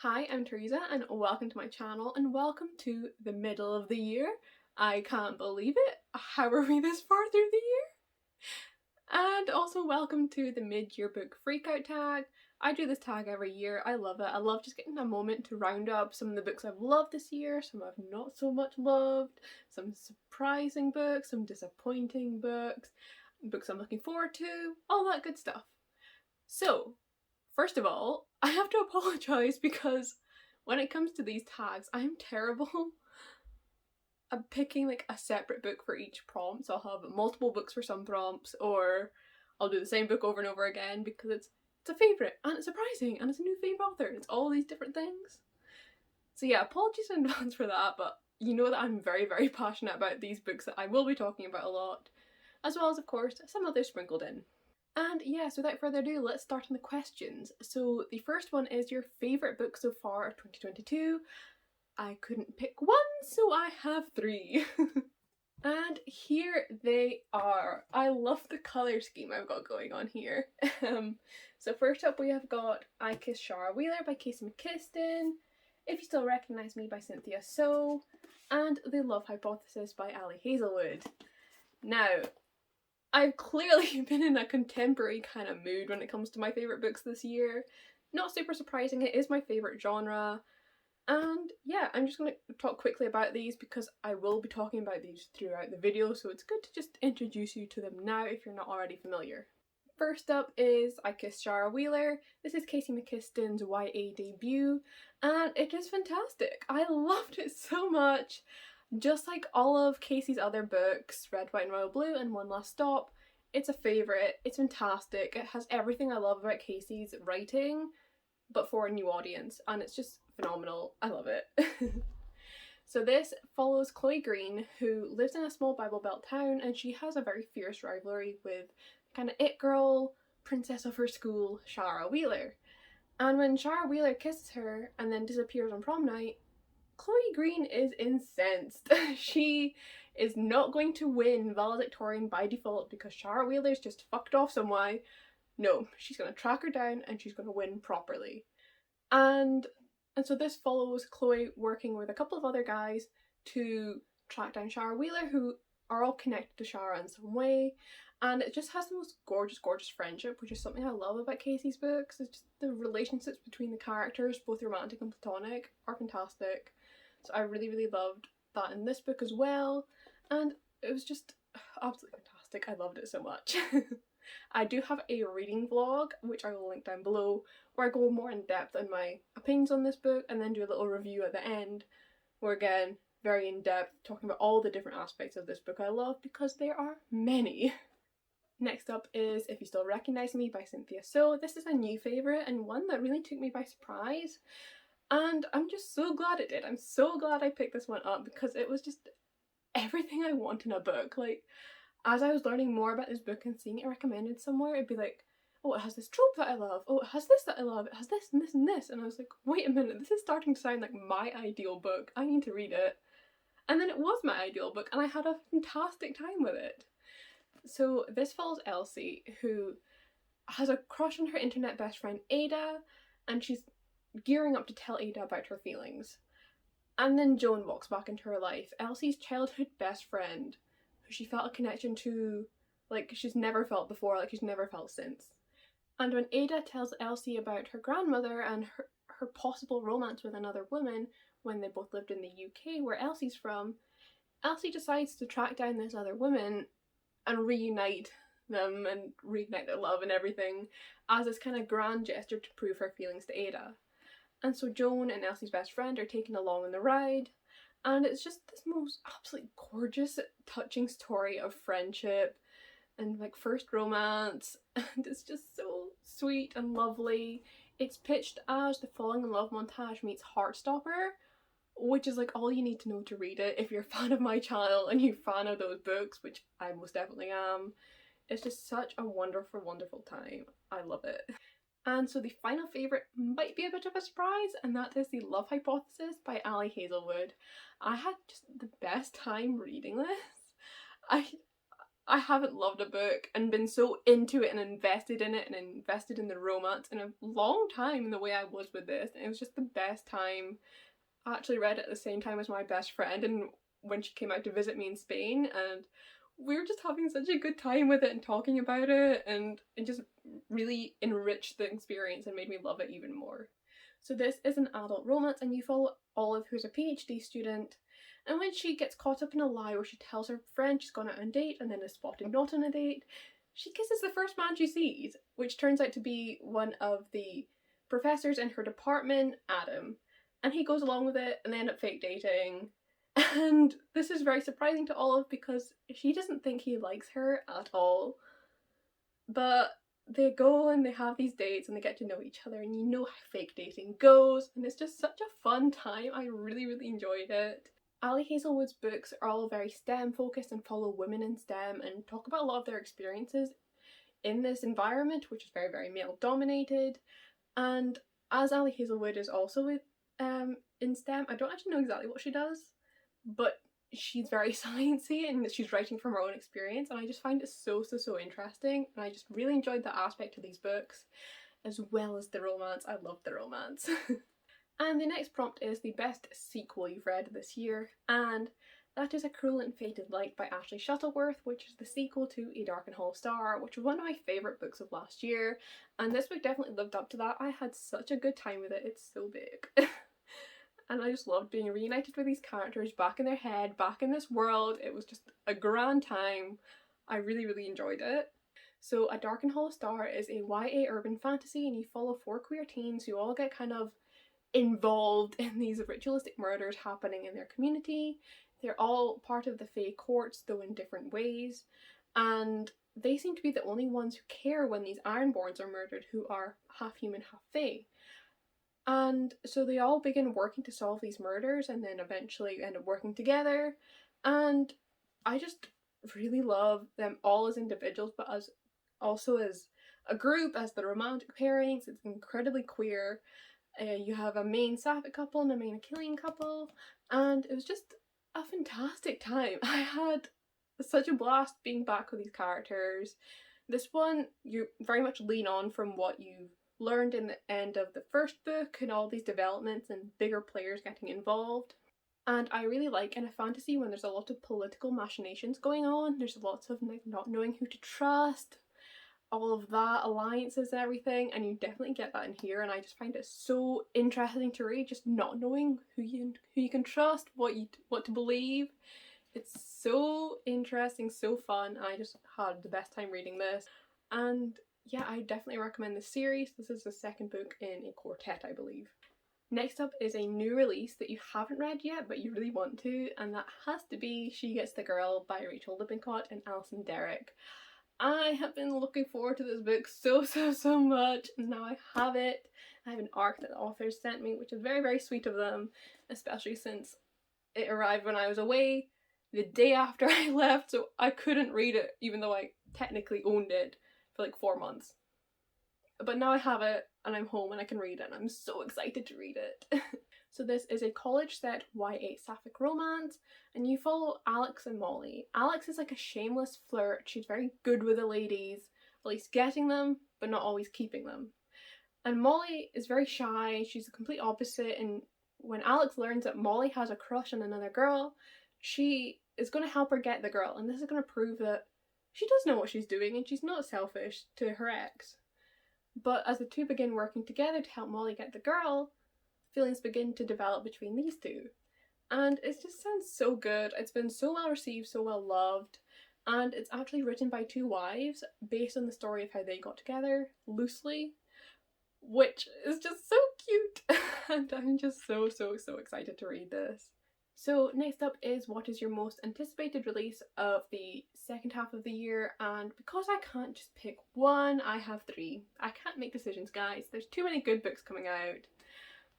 Hi, I'm Theresa and welcome to my channel and welcome to the middle of the year. I can't believe it. How are we this far through the year? And also welcome to the mid-year book freakout tag. I do this tag every year. I love it. I love just getting a moment to round up some of the books I've loved this year, some I've not so much loved, some surprising books, some disappointing books, books I'm looking forward to, all that good stuff. So, first of all, I have to apologise because when it comes to these tags, I'm terrible at picking like a separate book for each prompt. So I'll have multiple books for some prompts, or I'll do the same book over and over again because it's a favourite and it's surprising and it's a new favourite author and it's all these different things. So yeah, apologies in advance for that, but you know that I'm very, very passionate about these books that I will be talking about a lot, as well as of course some others sprinkled in. And yes, without further ado, let's start on the questions. So the first one is your favourite book so far of 2022. I couldn't pick one, so I have three. And here they are. I love the colour scheme I've got going on here. So first up we have got I Kissed Shara Wheeler by Casey McKiston, If You Still Recognise Me by Cynthia So, and The Love Hypothesis by Ali Hazelwood. Now, I've clearly been in a contemporary kind of mood when it comes to my favourite books this year. Not super surprising, it is my favourite genre. And yeah, I'm just going to talk quickly about these because I will be talking about these throughout the video, so it's good to just introduce you to them now if you're not already familiar. First up is I Kissed Shara Wheeler. This is Casey McKiston's YA debut, and it is fantastic. I loved it so much. Just like all of Casey's other books, Red, White and Royal Blue and One Last Stop, it's a favourite, it's fantastic, it has everything I love about Casey's writing, but for a new audience, and it's just phenomenal. I love it. So this follows Chloe Green, who lives in a small Bible Belt town, and she has a very fierce rivalry with kind of it girl, princess of her school, Shara Wheeler. And when Shara Wheeler kisses her and then disappears on prom night, Chloe Green is incensed. She is not going to win valedictorian by default because Shara Wheeler's just fucked off some way. No, she's going to track her down and she's going to win properly. And so this follows Chloe working with a couple of other guys to track down Shara Wheeler, who are all connected to Shara in some way. And it just has the most gorgeous, gorgeous friendship, which is something I love about Casey's books. It's just the relationships between the characters, both romantic and platonic, are fantastic. So I really, really loved that in this book as well. And it was just absolutely fantastic. I loved it so much. I do have a reading vlog, which I will link down below, where I go more in depth on my opinions on this book and then do a little review at the end, where again, very in depth, talking about all the different aspects of this book I love, because there are many. Next up is If You Still Recognise Me by Cynthia So. This is a new favourite and one that really took me by surprise. And I'm just so glad it did. I'm so glad I picked this one up because it was just everything I want in a book. Like, as I was learning more about this book and seeing it recommended somewhere, it'd be like, oh, it has this trope that I love. Oh, it has this that I love. It has this and this and this. And I was like, wait a minute, this is starting to sound like my ideal book. I need to read it. And then it was my ideal book and I had a fantastic time with it. So this follows Elsie, who has a crush on her internet best friend Ada, and she's gearing up to tell Ada about her feelings. And then Joan walks back into her life, Elsie's childhood best friend, who she felt a connection to like she's never felt before, like she's never felt since. And when Ada tells Elsie about her grandmother and her possible romance with another woman when they both lived in the UK, where Elsie's from, Elsie decides to track down this other woman and reunite them and reignite their love and everything as this kind of grand gesture to prove her feelings to Ada. And so Joan and Elsie's best friend are taken along on the ride, and it's just this most absolutely gorgeous, touching story of friendship and like first romance, and it's just so sweet and lovely. It's pitched as the falling in love montage meets Heartstopper, which is like all you need to know to read it if you're a fan of my channel and you're a fan of those books, which I most definitely am. It's just such a wonderful, wonderful time. I love it. And so the final favourite might be a bit of a surprise, and that is The Love Hypothesis by Ali Hazelwood. I had just the best time reading this. I haven't loved a book and been so into it and invested in it and invested in the romance in a long time the way I was with this. And it was just the best time. I actually read it at the same time as my best friend and when she came out to visit me in Spain, and we were just having such a good time with it and talking about it, and it just really enriched the experience and made me love it even more. So this is an adult romance and you follow Olive, who's a PhD student, and when she gets caught up in a lie where she tells her friend she's gone out on a date and then is spotted not on a date, she kisses the first man she sees, which turns out to be one of the professors in her department, Adam, and he goes along with it and they end up fake dating. And this is very surprising to Olive because she doesn't think he likes her at all. But they go and they have these dates and they get to know each other, and you know how fake dating goes, and it's just such a fun time. I really, really enjoyed it. Ali Hazelwood's books are all very STEM focused and follow women in STEM and talk about a lot of their experiences in this environment, which is very, very male dominated. And as Ali Hazelwood is also in STEM, I don't actually know exactly what she does, but she's very sciencey and she's writing from her own experience, and I just find it so interesting, and I just really enjoyed that aspect of these books as well as the romance. I love the romance. And the next prompt is the best sequel you've read this year, and that is A Cruel and Fated Light by Ashley Shuttleworth, which is the sequel to A Dark and Hollow Star, which was one of my favourite books of last year, and this book definitely lived up to that. I had such a good time with it. It's so big. And I just loved being reunited with these characters back in their head, back in this world. It was just a grand time. I really, really enjoyed it. So A Dark and Hollow Star is a YA urban fantasy, and you follow 4 queer teens who all get kind of involved in these ritualistic murders happening in their community. They're all part of the Fae courts, though in different ways, and they seem to be the only ones who care when these Ironborns are murdered, who are half human, half Fae. And so they all begin working to solve these murders and then eventually end up working together. And I just really love them all as individuals, but as also as a group, as the romantic pairings. It's incredibly queer. You have a main sapphic couple and a main Achillean couple, and it was just a fantastic time. I had such a blast being back with these characters. This one, you very much lean on from what you've learned in the end of the first book and all these developments and bigger players getting involved. And I really like in a fantasy when there's a lot of political machinations going on, there's lots of like not knowing who to trust, all of that, alliances and everything, and you definitely get that in here, and I just find it so interesting to read, just not knowing who you can trust, what to believe. It's so interesting, so fun, and I just had the best time reading this. And yeah, I definitely recommend this series. This is the second book in a quartet, I believe. Next up is a new release that you haven't read yet, but you really want to, and that has to be She Gets the Girl by Rachel Lippincott and Alison Derrick. I have been looking forward to this book so much, and now I have it. I have an ARC that the authors sent me, which is very, very sweet of them, especially since it arrived when I was away the day after I left, so I couldn't read it, even though I technically owned it for like 4 months. But now I have it and I'm home and I can read it, and I'm so excited to read it. So this is a college set YA sapphic romance, and you follow Alex and Molly. Alex is like a shameless flirt. She's very good with the ladies, at least getting them, but not always keeping them. And Molly is very shy. She's the complete opposite, and when Alex learns that Molly has a crush on another girl, she is going to help her get the girl, and this is going to prove that she does know what she's doing and she's not selfish to her ex. But as the two begin working together to help Molly get the girl, feelings begin to develop between these two. And it just sounds so good. It's been so well received, so well loved, and it's actually written by 2 wives based on the story of how they got together, loosely, which is just so cute. And I'm just so excited to read this. So next up is what is your most anticipated release of the second half of the year, and because I can't just pick one, I have 3. I can't make decisions, guys. There's too many good books coming out.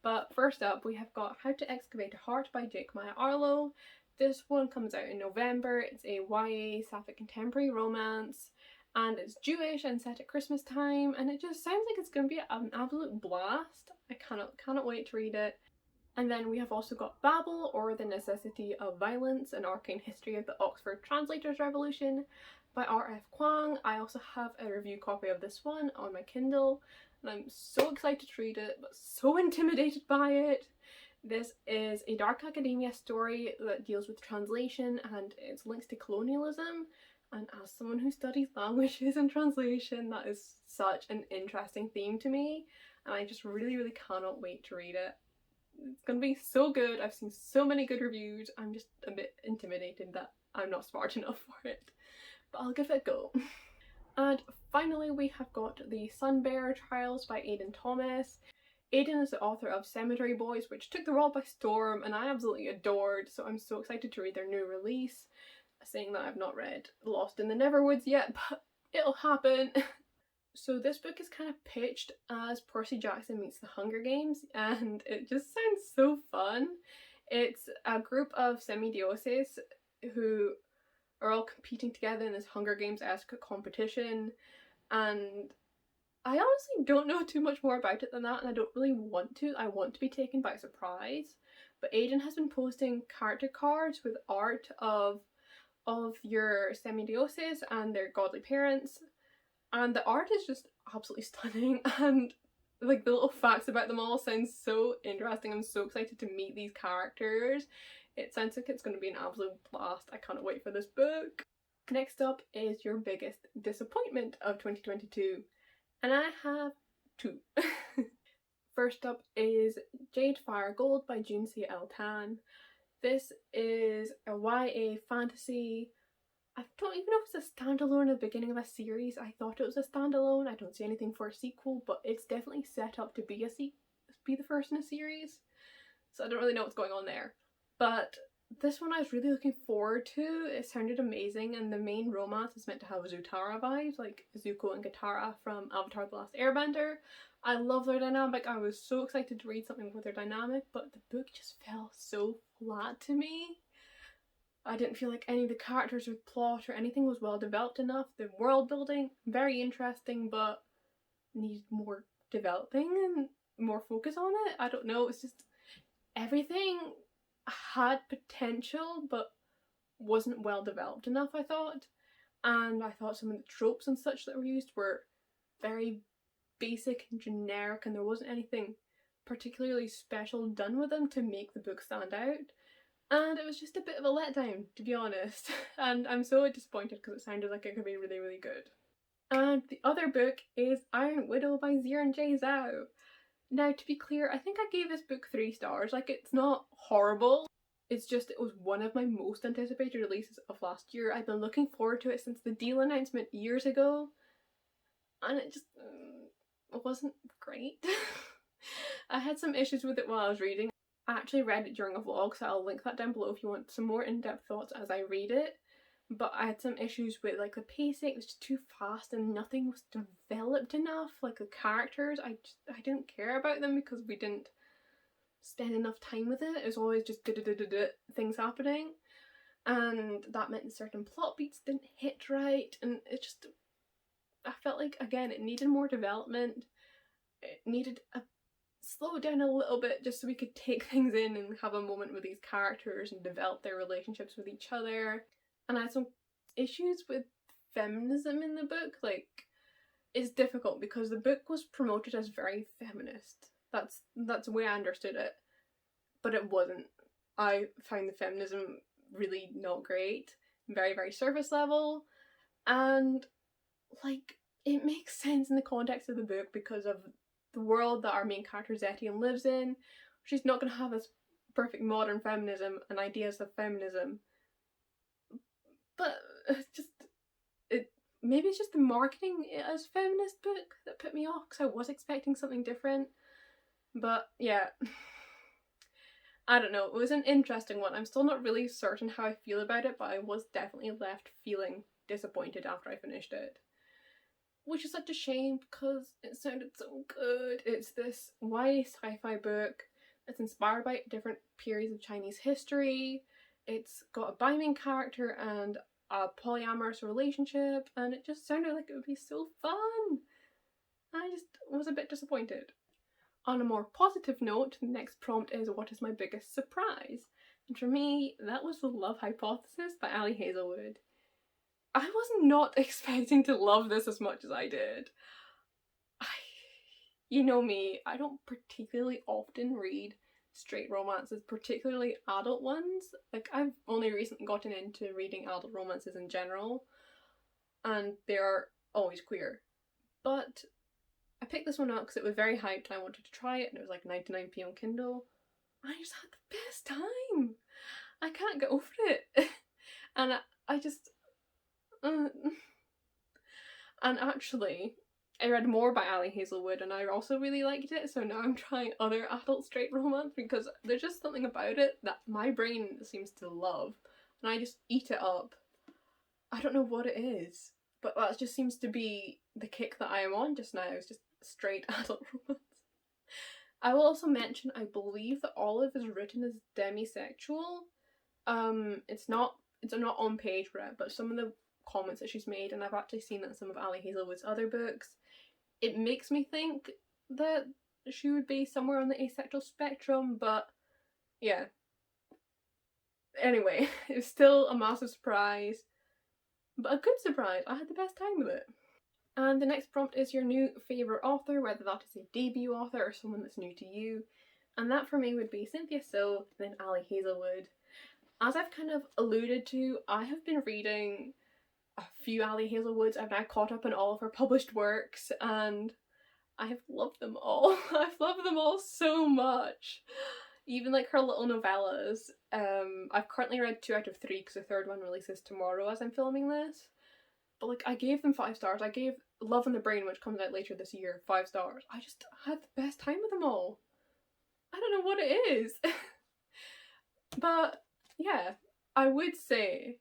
But first up, we have got How to Excavate a Heart by Jake-Maya Arlo. This one comes out in November. It's a YA sapphic contemporary romance, and it's Jewish and set at Christmas time, and it just sounds like it's going to be an absolute blast. I cannot wait to read it. And then we have also got Babel, or The Necessity of Violence, an arcane history of the Oxford Translators Revolution by R.F. Kuang. I also have a review copy of this one on my Kindle, and I'm so excited to read it, but so intimidated by it. This is a dark academia story that deals with translation and its links to colonialism. And as someone who studies languages and translation, that is such an interesting theme to me. And I just really cannot wait to read it. It's gonna be so good. I've seen so many good reviews. I'm just a bit intimidated that I'm not smart enough for it. But I'll give it a go. And finally, we have got the Sunbearer Trials by Aidan Thomas. Aidan is the author of Cemetery Boys, which took the world by storm and I absolutely adored, so I'm so excited to read their new release. Saying that I've not read Lost in the Neverwoods yet, but it'll happen. So this book is kind of pitched as Percy Jackson meets the Hunger Games, and it just sounds so fun. It's a group of semidioses who are all competing together in this Hunger Games-esque competition, and I honestly don't know too much more about it than that, and I don't really want to. I want to be taken by surprise. But Aidan has been posting character cards with art of your semidioses and their godly parents, and the art is just absolutely stunning, and like the little facts about them all sound so interesting. I'm so excited to meet these characters. It sounds like it's going to be an absolute blast. I can't wait for this book. Next up is your biggest disappointment of 2022. And I have two. First up is Jade Fire Gold by Junsi L. Tan. This is a YA fantasy. I don't even know if it's a standalone at the beginning of a series. I thought it was a standalone. I don't see anything for a sequel, but it's definitely set up to be the first in a series. So I don't really know what's going on there. But this one I was really looking forward to. It sounded amazing, and the main romance is meant to have Zutara vibes, like Zuko and Katara from Avatar The Last Airbender. I love their dynamic. I was so excited to read something with their dynamic, but the book just fell so flat to me. I didn't feel like any of the characters or plot or anything was well developed enough. The world building, very interesting, but needed more developing and more focus on it. I don't know, it's just everything had potential but wasn't well developed enough, I thought. And I thought some of the tropes and such that were used were very basic and generic, and there wasn't anything particularly special done with them to make the book stand out. And it was just a bit of a letdown, to be honest. And I'm so disappointed because it sounded like it could be really good. And the other book is Iron Widow by Ziran J. Zhao. Now, to be clear, I think I gave this book 3 stars. Like, it's not horrible. It's just, it was one of my most anticipated releases of last year. I've been looking forward to it since the deal announcement years ago. And it just wasn't great. I had some issues with it while I was reading. I actually read it during a vlog, so I'll link that down below if you want some more in-depth thoughts as I read it. But I had some issues with like the pacing. It was just too fast and nothing was developed enough. Like the characters, I didn't care about them because we didn't spend enough time with it. It was always just things happening, and that meant certain plot beats didn't hit right, and it just, I felt like, again, it needed more development. It needed a slow it down a little bit just so we could take things in and have a moment with these characters and develop their relationships with each other. And I had some issues with feminism in the book. Like, it's difficult because the book was promoted as very feminist. That's the way I understood it. But it wasn't. I found the feminism really not great. Very surface level. And, like, it makes sense in the context of the book because of the world that our main character Zetian lives in. She's not going to have this perfect modern feminism and ideas of feminism. But maybe it's just the marketing as feminist book that put me off because I was expecting something different. But yeah, I don't know, it was an interesting one. I'm still not really certain how I feel about it, but I was definitely left feeling disappointed after I finished it. Which is such a shame because it sounded so good. It's this YA sci-fi book that's inspired by different periods of Chinese history. It's got a bi-main character and a polyamorous relationship, and it just sounded like it would be so fun. I just was a bit disappointed. On a more positive note, the next prompt is what is my biggest surprise? And for me, that was The Love Hypothesis by Ali Hazelwood. I was not expecting to love this as much as I did. You know me, I don't particularly often read straight romances, particularly adult ones. Like, I've only recently gotten into reading adult romances in general, and they are always queer. But I picked this one up because it was very hyped and I wanted to try it, and it was like 99p on Kindle. I just had the best time. I can't get over it. And I just. Uh, and actually, I read more by Ali Hazelwood and I also really liked it, so now I'm trying other adult straight romance because there's just something about it that my brain seems to love, and I just eat it up. I don't know what it is, but that just seems to be the kick that I am on just now. It's just straight adult romance. I will also mention, I believe that Olive is written as demisexual. It's not on page for it, but some of the comments that she's made, and I've actually seen that in some of Ali Hazelwood's other books, it makes me think that she would be somewhere on the asexual spectrum, but yeah. Anyway, it's still a massive surprise, but a good surprise. I had the best time with it. And the next prompt is your new favourite author, whether that is a debut author or someone that's new to you. And that for me would be Cynthia So, then Ali Hazelwood. As I've kind of alluded to, I have been reading a few Ali Hazelwoods. I've now caught up on all of her published works, and I have loved them all. I've loved them all so much. Even like her little novellas. I've currently read 2 out of 3 because the third one releases tomorrow as I'm filming this. But like, I gave them 5 stars. I gave Love in the Brain, which comes out later this year, 5 stars. I just had the best time with them all. I don't know what it is. But yeah, I would say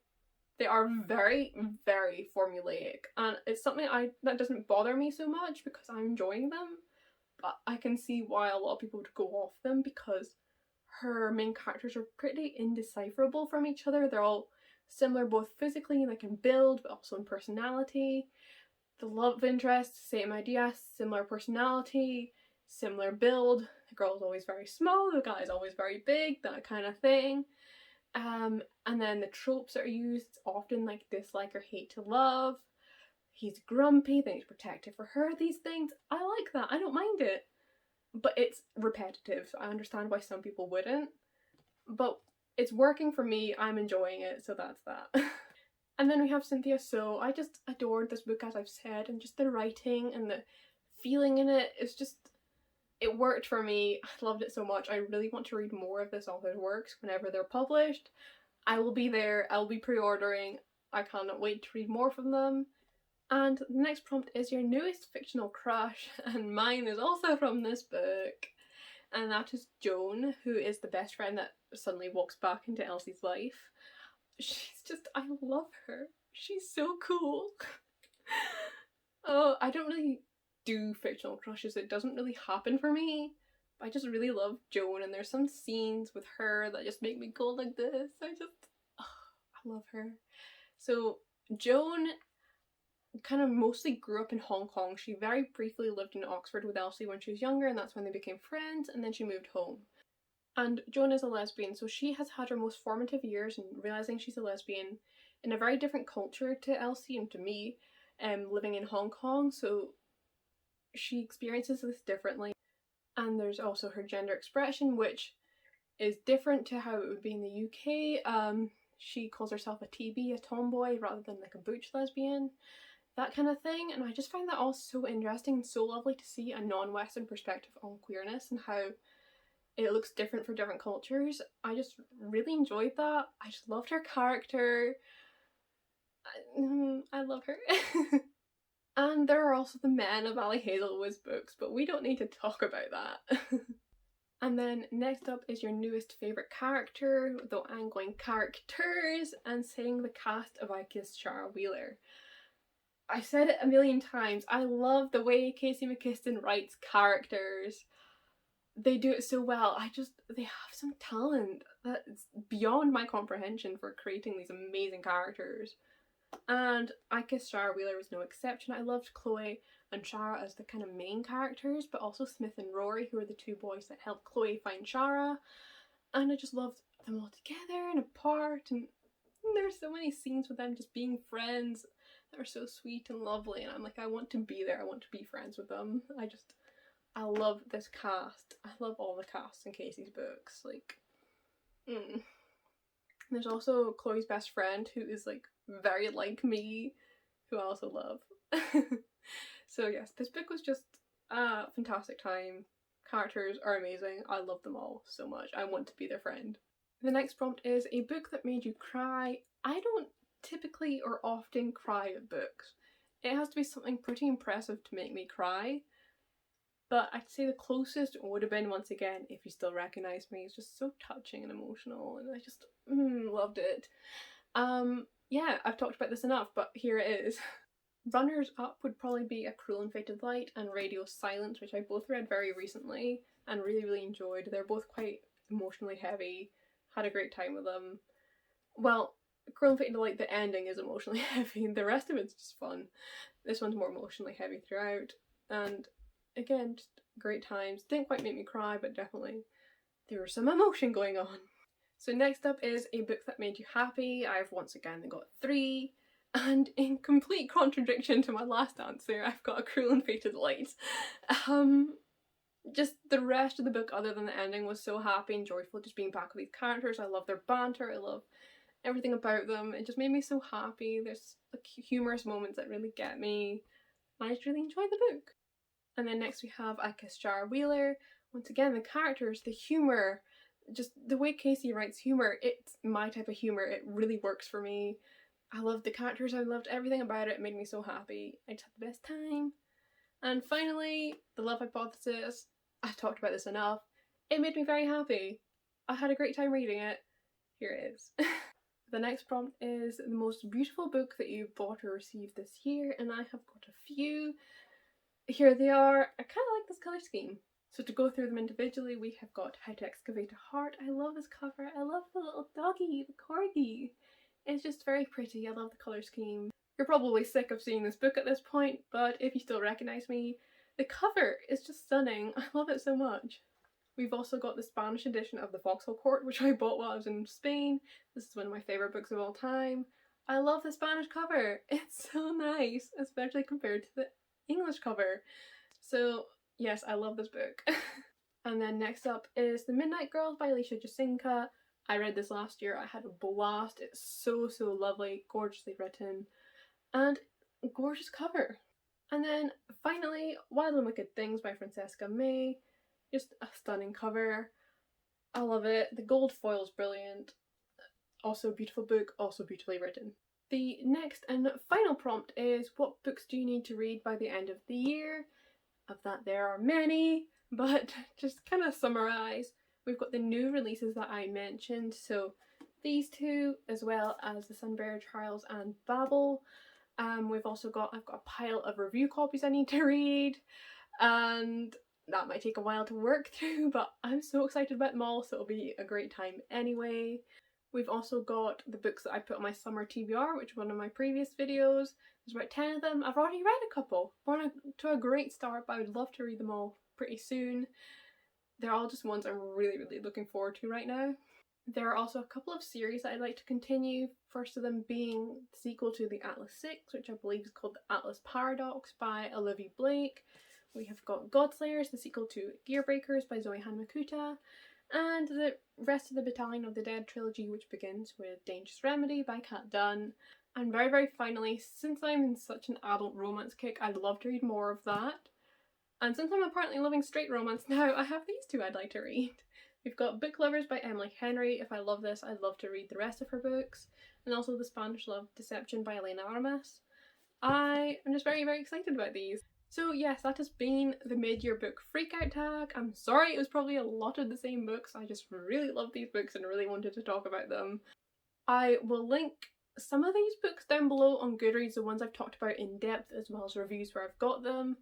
they are very, very formulaic, and it's something that doesn't bother me so much because I'm enjoying them, but I can see why a lot of people would go off them because her main characters are pretty indecipherable from each other. They're all similar both physically, like in build, but also in personality. The love interest, same idea, similar personality, similar build. The girl's always very small, the guy's always very big, that kind of thing. And then the tropes that are used often like dislike or hate to love. He's grumpy, then he's protective for her, these things. I like that, I don't mind it. But it's repetitive, so I understand why some people wouldn't. But it's working for me, I'm enjoying it, so that's that. And then we have Cynthia So. I just adored this book, as I've said, and just the writing and the feeling in it is just, it worked for me. I loved it so much. I really want to read more of this author's works whenever they're published. I will be there, I'll be pre-ordering. I cannot wait to read more from them. And the next prompt is your newest fictional crush, and mine is also from this book. And that is Joan, who is the best friend that suddenly walks back into Elsie's life. She's just, I love her. She's so cool. Oh, I don't really do fictional crushes. It doesn't really happen for me. I just really love Joan, and there's some scenes with her that just make me go like this. I love her. So Joan kind of mostly grew up in Hong Kong. She very briefly lived in Oxford with Elsie when she was younger, and that's when they became friends, and then she moved home. And Joan is a lesbian, so she has had her most formative years in realising she's a lesbian in a very different culture to Elsie and to me, living in Hong Kong, so she experiences this differently. And there's also her gender expression, which is different to how it would be in the UK. She calls herself a TB, a tomboy, rather than like a butch lesbian, that kind of thing. And I just find that all so interesting and so lovely to see a non-Western perspective on queerness and how it looks different for different cultures. I just really enjoyed that. I just loved her character. I love her. And there are also the men of Ali Hazelwood's books, but we don't need to talk about that. And then next up is your newest favourite character, though I'm going characters and saying the cast of I Kissed Shara Wheeler. I've said it a million times, I love the way Casey McKiston writes characters. They do it so well. They have some talent that's beyond my comprehension for creating these amazing characters. And I Kissed Shara Wheeler was no exception. I loved Chloe and Shara as the kind of main characters, but also Smith and Rory, who are the 2 boys that help Chloe find Shara. And I just loved them all together and apart, and there's so many scenes with them just being friends that are so sweet and lovely, and I'm like, I want to be there, I want to be friends with them. I love this cast. I love all the casts in Casey's books. Like, There's also Chloe's best friend, who is like very like me, who I also love. So yes, this book was just a fantastic time. Characters are amazing. I love them all so much. I want to be their friend. The next prompt is a book that made you cry. I don't typically or often cry at books. It has to be something pretty impressive to make me cry. But I'd say the closest would have been, once again, If You Still Recognize Me. It's just so touching and emotional, and I just loved it. Yeah, I've talked about this enough, but here it is. Runners up would probably be A Cruel and Fated Light and Radio Silence, which I both read very recently and really enjoyed. They're both quite emotionally heavy. Had a great time with them. Well, Cruel and Fated Light, the ending is emotionally heavy, the rest of it's just fun. This one's more emotionally heavy throughout, and again, just great times. Didn't quite make me cry, but definitely there was some emotion going on. So next up is a book that made you happy. I've once again got 3, and in complete contradiction to my last answer, I've got A Cruel and Fated Light. Just the rest of the book, other than the ending, was so happy and joyful. Just being back with these characters, I love their banter, I love everything about them. It just made me so happy. There's like humorous moments that really get me. I just really enjoyed the book. And then next we have I Kissed Jar Wheeler. Once again, the characters, the humour, just the way Casey writes humour, it's my type of humour. It really works for me. I loved the characters, I loved everything about it. It made me so happy. I just had the best time. And finally, The Love Hypothesis. I've talked about this enough. It made me very happy. I had a great time reading it. Here it is. The next prompt is the most beautiful book that you bought or received this year, and I have got a few. Here they are. I kind of like this colour scheme. So to go through them individually, we have got How to Excavate a Heart. I love this cover. I love the little doggy, the corgi. It's just very pretty. I love the colour scheme. You're probably sick of seeing this book at this point, but if you still recognise me, the cover is just stunning. I love it so much. We've also got the Spanish edition of The Vauxhall Court, which I bought while I was in Spain. This is one of my favourite books of all time. I love the Spanish cover. It's so nice, especially compared to the English cover. So yes, I love this book. And then next up is The Midnight Girls by Alicia Jasinka. I read this last year. I had a blast. It's so lovely, gorgeously written, and gorgeous cover. And then finally, Wild and Wicked Things by Francesca May. Just a stunning cover. I love it. The gold foil is brilliant. Also a beautiful book, also beautifully written. The next and final prompt is, what books do you need to read by the end of the year? Of that there are many, but just kind of summarise. We've got the new releases that I mentioned, so these two, as well as The Sunbearer Trials and Babel. I've got a pile of review copies I need to read, and that might take a while to work through, but I'm so excited about them all, so it'll be a great time anyway. We've also got the books that I put on my summer TBR, which was one of my previous videos. There's about 10 of them. I've already read a couple. We're on to a great start, but I would love to read them all pretty soon. They're all just ones I'm really looking forward to right now. There are also a couple of series that I'd like to continue. First of them being the sequel to the Atlas 6, which I believe is called The Atlas Paradox by Olivia Blake. We have got Godslayers, the sequel to Gearbreakers by Zoe Hanmakuta, and the rest of the Battalion of the Dead trilogy, which begins with Dangerous Remedy by Kat Dunn. And very finally, since I'm in such an adult romance kick, I'd love to read more of that. And since I'm apparently loving straight romance now, I have these two I'd like to read. We've got Book Lovers by Emily Henry. If I love this, I'd love to read the rest of her books. And also The Spanish Love Deception by Elena Armas. I am just very excited about these. So yes, that has been the mid-year book freakout tag. I'm sorry it was probably a lot of the same books. I just really love these books and really wanted to talk about them. I will link some of these books down below on Goodreads, the ones I've talked about in depth, as well as reviews where I've got them.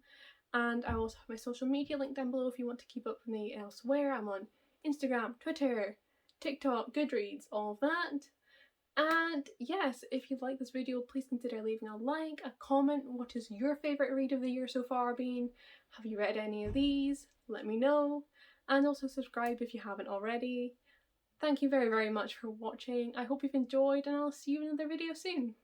And I also have my social media link down below if you want to keep up with me elsewhere. I'm on Instagram, Twitter, TikTok, Goodreads, all of that. And yes, if you like this video, please consider leaving a like, a comment. What is your favourite read of the year so far been? Have you read any of these? Let me know. And also subscribe if you haven't already. Thank you very, very much for watching. I hope you've enjoyed, and I'll see you in another video soon.